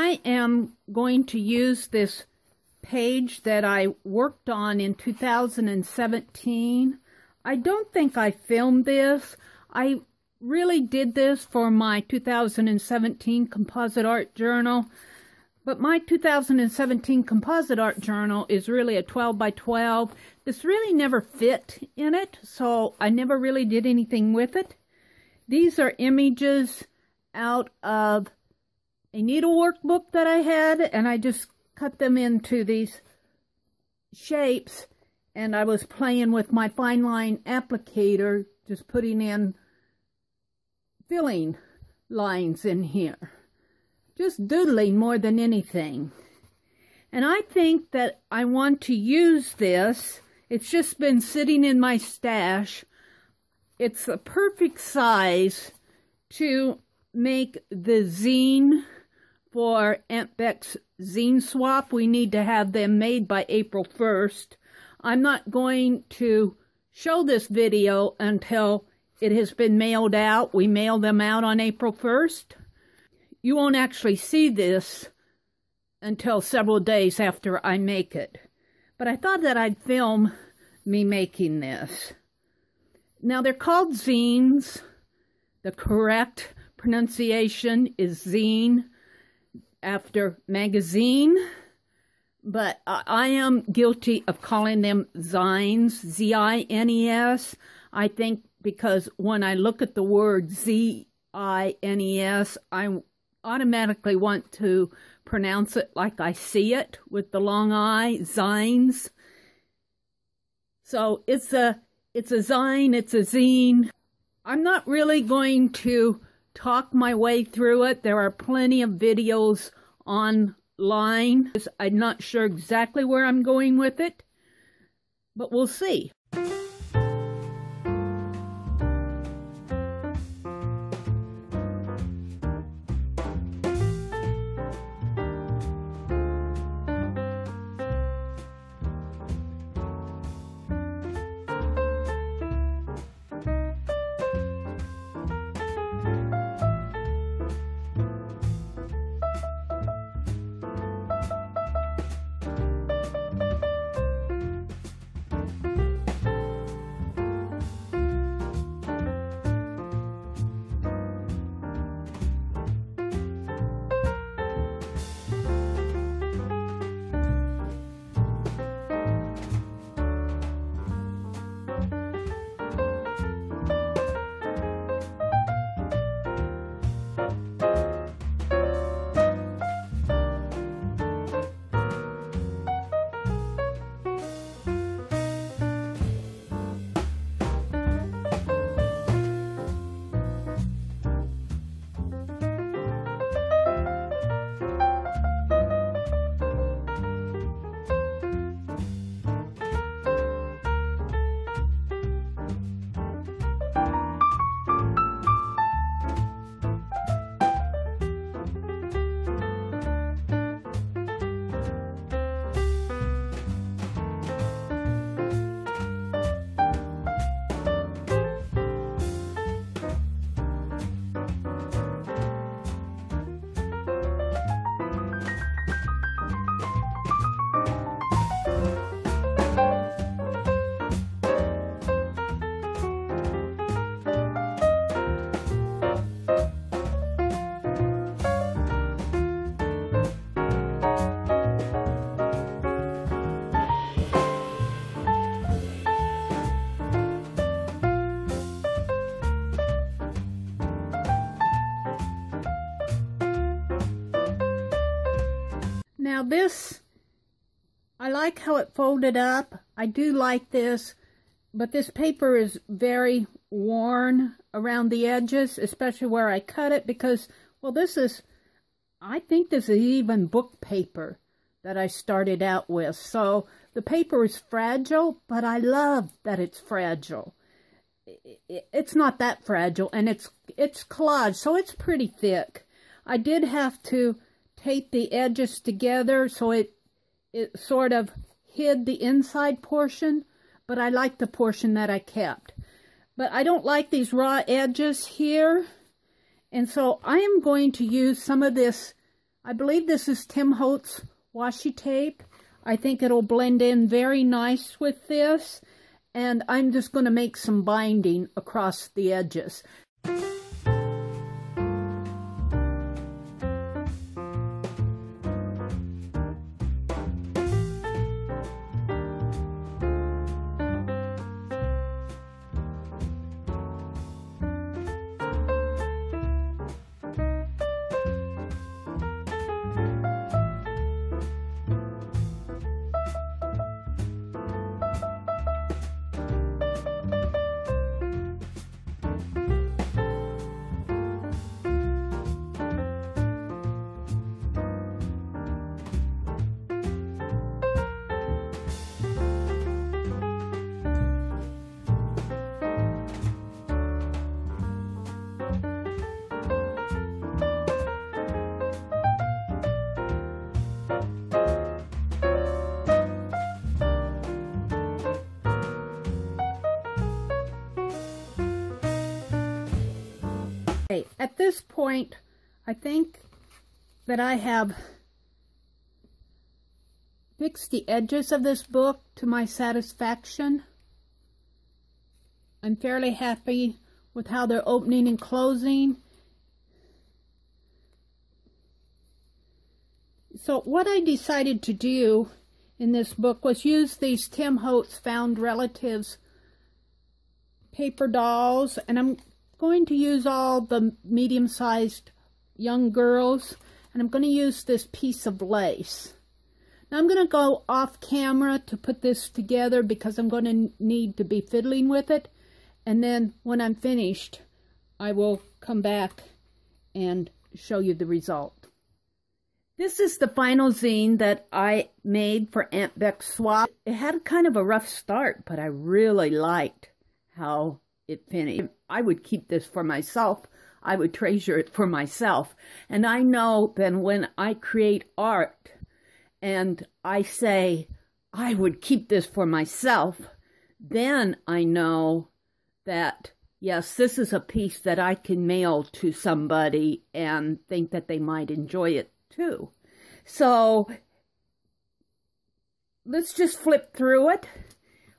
I am going to use this page that I worked on in 2017. I don't think I filmed this. I really did this for my 2017 Composite Art Journal. But my 2017 Composite Art Journal is really a 12 by 12. This really never fit in it, so I never really did anything with it. These are images out of a needlework book that I had, and I just cut them into these shapes, and I was playing with my fine line applicator, just putting in filling lines in here. Just doodling more than anything. And I think that I want to use this. It's just been sitting in my stash. It's the perfect size to make the zine for AuntBecs Zine Swap. We need to have them made by April 1st. I'm not going to show this video until it has been mailed out. We mail them out on April 1st. You won't actually see this until several days after I make it. But I thought that I'd film me making this. Now, they're called zines. The correct pronunciation is zine after magazine. But I am guilty of calling them zines, Z-I-N-E-S. I think because when I look at the word Z-I-N-E-S, I automatically want to pronounce it like I see it with the long I, zines. So it's a zine, it's a zine. I'm not really going to talk my way through it. There are plenty of videos online. I'm not sure exactly where I'm going with it, but we'll see. Now this, I like how it folded up. I do like this, but this paper is very worn around the edges, especially where I cut it because, well, this is, I think this is even book paper that I started out with. So the paper is fragile, but I love that it's fragile. It's not that fragile, and it's collage, so it's pretty thick. I did have to tape the edges together so it sort of hid the inside portion, but I like the portion that I kept. But I don't like these raw edges here, and so I am going to use some of this I believe this is Tim Holtz washi tape. I think it'll blend in very nice with this. And I'm just going to make some binding across the edges. At this point, I think that I have fixed the edges of this book to my satisfaction. I'm fairly happy with how they're opening and closing. So what I decided to do in this book was use these Tim Holtz Found Relatives paper dolls, and I'm going to use all the medium-sized young girls, and I'm going to use this piece of lace. Now I'm going to go off camera to put this together because I'm going to need to be fiddling with it, and then when I'm finished I will come back and show you the result. This is the final zine that I made for AuntBecs Swap. It had kind of a rough start, but I really liked how it finished. I would keep this for myself. I would treasure it for myself. And I know that when I create art and I say, I would keep this for myself, then I know that, yes, this is a piece that I can mail to somebody and think that they might enjoy it too. So let's just flip through it.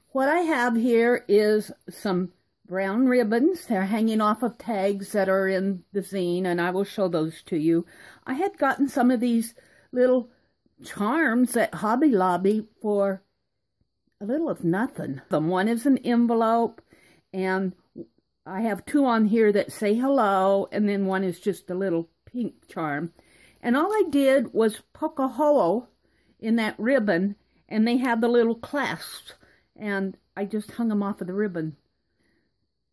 What I have here is some brown ribbons. They're hanging off of tags that are in the zine, and I will show those to you. I had gotten some of these little charms at Hobby Lobby for a little of nothing. One is an envelope, and I have two on here that say hello, and then one is just a little pink charm. And all I did was poke a hole in that ribbon, and they have the little clasps, and I just hung them off of the ribbon.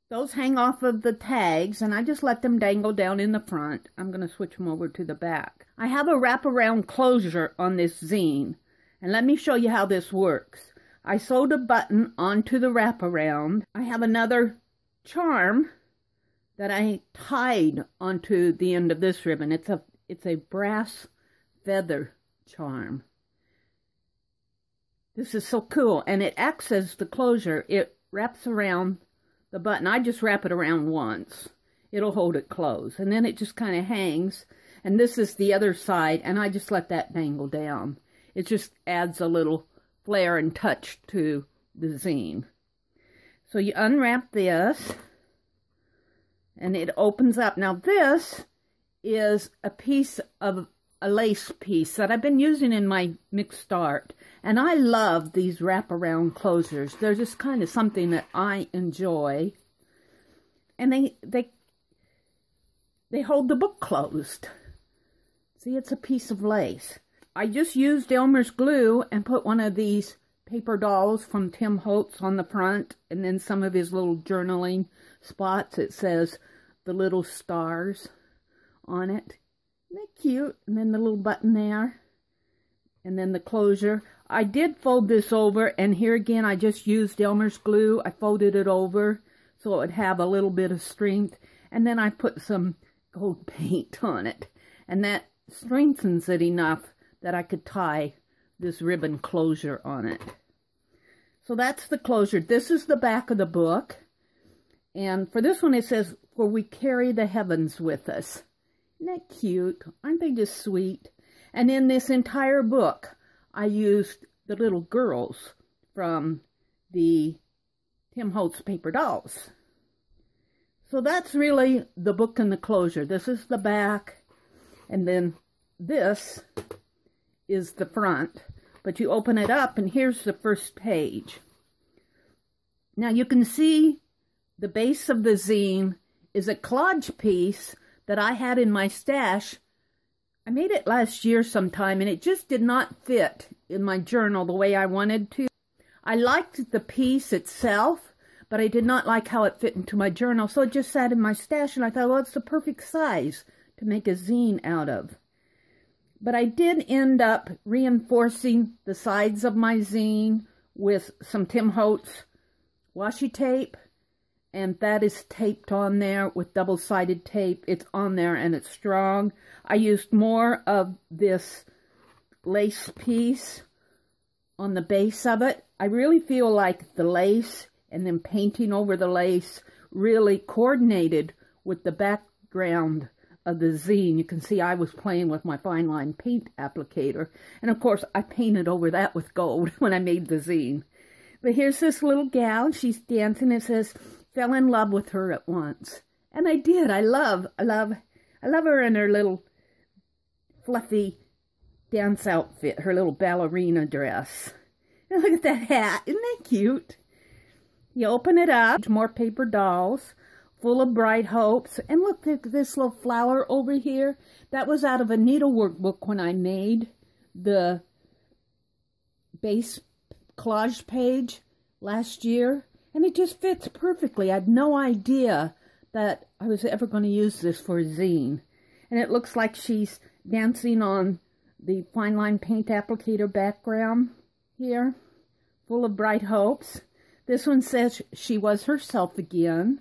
Those hang off of the tags, and I just let them dangle down in the front. I'm going to switch them over to the back. I have a wraparound closure on this zine, and let me show you how this works. I sewed a button onto the wraparound. I have another charm that I tied onto the end of this ribbon. It's a brass feather charm. This is so cool, and it acts as the closure. It wraps around the button. I just wrap it around once. It'll hold it closed. And then it just kind of hangs. And this is the other side, and I just let that dangle down. It just adds a little flair and touch to the zine. So you unwrap this, and it opens up. Now this is a piece of a lace piece that I've been using in my mixed art. And I love these wraparound closures. They're just kind of something that I enjoy. And they hold the book closed. See, it's a piece of lace. I just used Elmer's glue and put one of these paper dolls from Tim Holtz on the front, and then some of his little journaling spots. It says the little stars on it. Isn't that cute? And then the little button there. And then the closure. I did fold this over, and here again I just used Elmer's glue. I folded it over so it would have a little bit of strength. And then I put some gold paint on it. And that strengthens it enough that I could tie this ribbon closure on it. So that's the closure. This is the back of the book. And for this one it says, "For we carry the heavens with us." Isn't that cute? Aren't they just sweet? And in this entire book, I used the little girls from the Tim Holtz paper dolls. So that's really the book and the closure. This is the back, and then this is the front. But you open it up, and here's the first page. Now you can see the base of the zine is a collage piece that I had in my stash. I made it last year sometime, and it just did not fit in my journal the way I wanted to. I liked the piece itself, but I did not like how it fit into my journal, so it just sat in my stash, and I thought, well, it's the perfect size to make a zine out of. But I did end up reinforcing the sides of my zine with some Tim Holtz washi tape, and that is taped on there with double-sided tape. It's on there and it's strong. I used more of this lace piece on the base of it. I really feel like the lace and then painting over the lace really coordinated with the background of the zine. You can see I was playing with my fine line paint applicator. And of course, I painted over that with gold when I made the zine. But here's this little gal. She's dancing. It says, fell in love with her at once. And I did. I love her in her little fluffy dance outfit, her little ballerina dress. And look at that hat. Isn't that cute? You open it up. More paper dolls full of bright hopes. And look at this little flower over here. That was out of a needlework book when I made the base collage page last year. And it just fits perfectly. I had no idea that I was ever going to use this for a zine. And it looks like she's dancing on the fine line paint applicator background here, full of bright hopes. This one says she was herself again.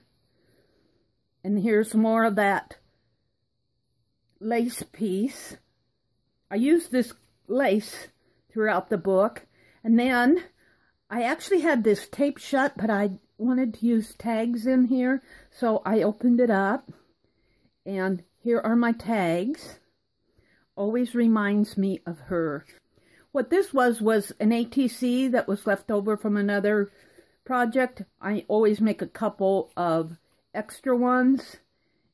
And here's more of that lace piece. I used this lace throughout the book. And then I actually had this taped shut, but I wanted to use tags in here. So I opened it up. And here are my tags. Always reminds me of her. What this was an ATC that was left over from another project. I always make a couple of extra ones,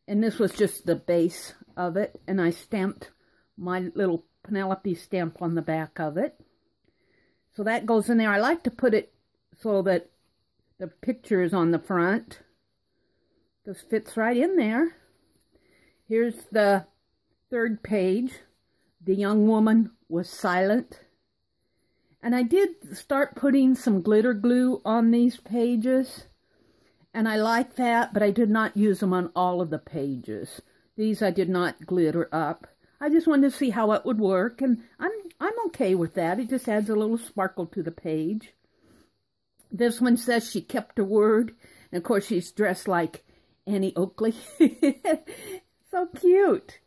and this was just the base of it, and I stamped my little Penelope stamp on the back of it. So that goes in there. I like to put it so that the picture is on the front. This fits right in there. Here's the third page. The young woman was silent. And I did start putting some glitter glue on these pages. And I like that, but I did not use them on all of the pages. These I did not glitter up. I just wanted to see how it would work, and I'm okay with that. It just adds a little sparkle to the page. This one says she kept her word, and of course she's dressed like Annie Oakley. So cute.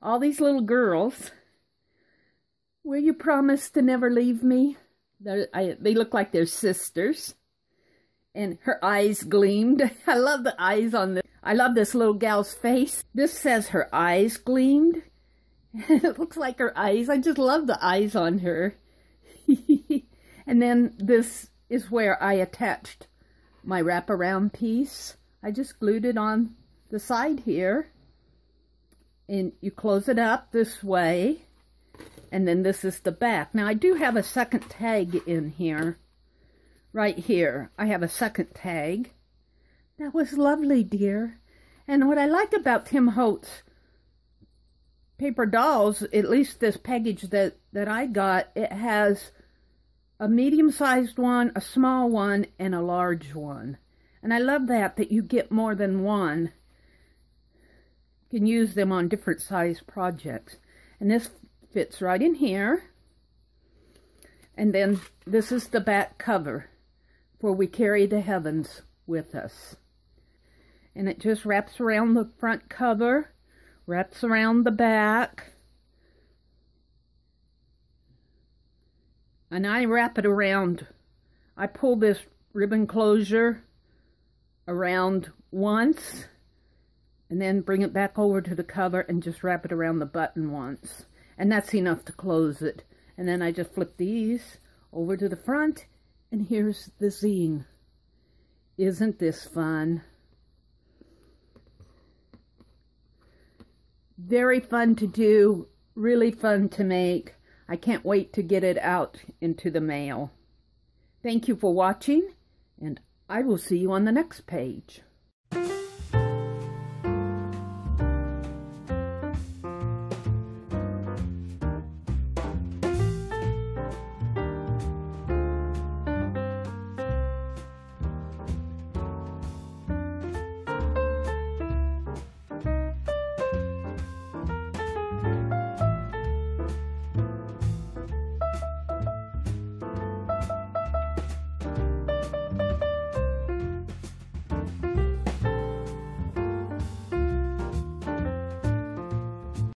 All these little girls. Will you promise to never leave me? They look like they're sisters. And her eyes gleamed. I love the eyes on this. I love this little gal's face. This says her eyes gleamed. It looks like her eyes. I just love the eyes on her. And then this is where I attached my wraparound piece. I just glued it on the side here. And you close it up this way. And then this is the back. Now I do have a second tag in here. Right here, I have a second tag. That was lovely, dear. And what I like about Tim Holtz paper dolls, at least this package that I got, it has a medium-sized one, a small one, and a large one. And I love that you get more than one. You can use them on different size projects. And this fits right in here. And then this is the back cover. For we carry the heavens with us. And it just wraps around the front cover, wraps around the back. And I wrap it around, I pull this ribbon closure around once, and then bring it back over to the cover and just wrap it around the button once. and that's enough to close it. And then I just flip these over to the front, and here's the zine. Isn't this fun? Very fun to do, really fun to make. I can't wait to get it out into the mail. Thank you for watching, and I will see you on the next page.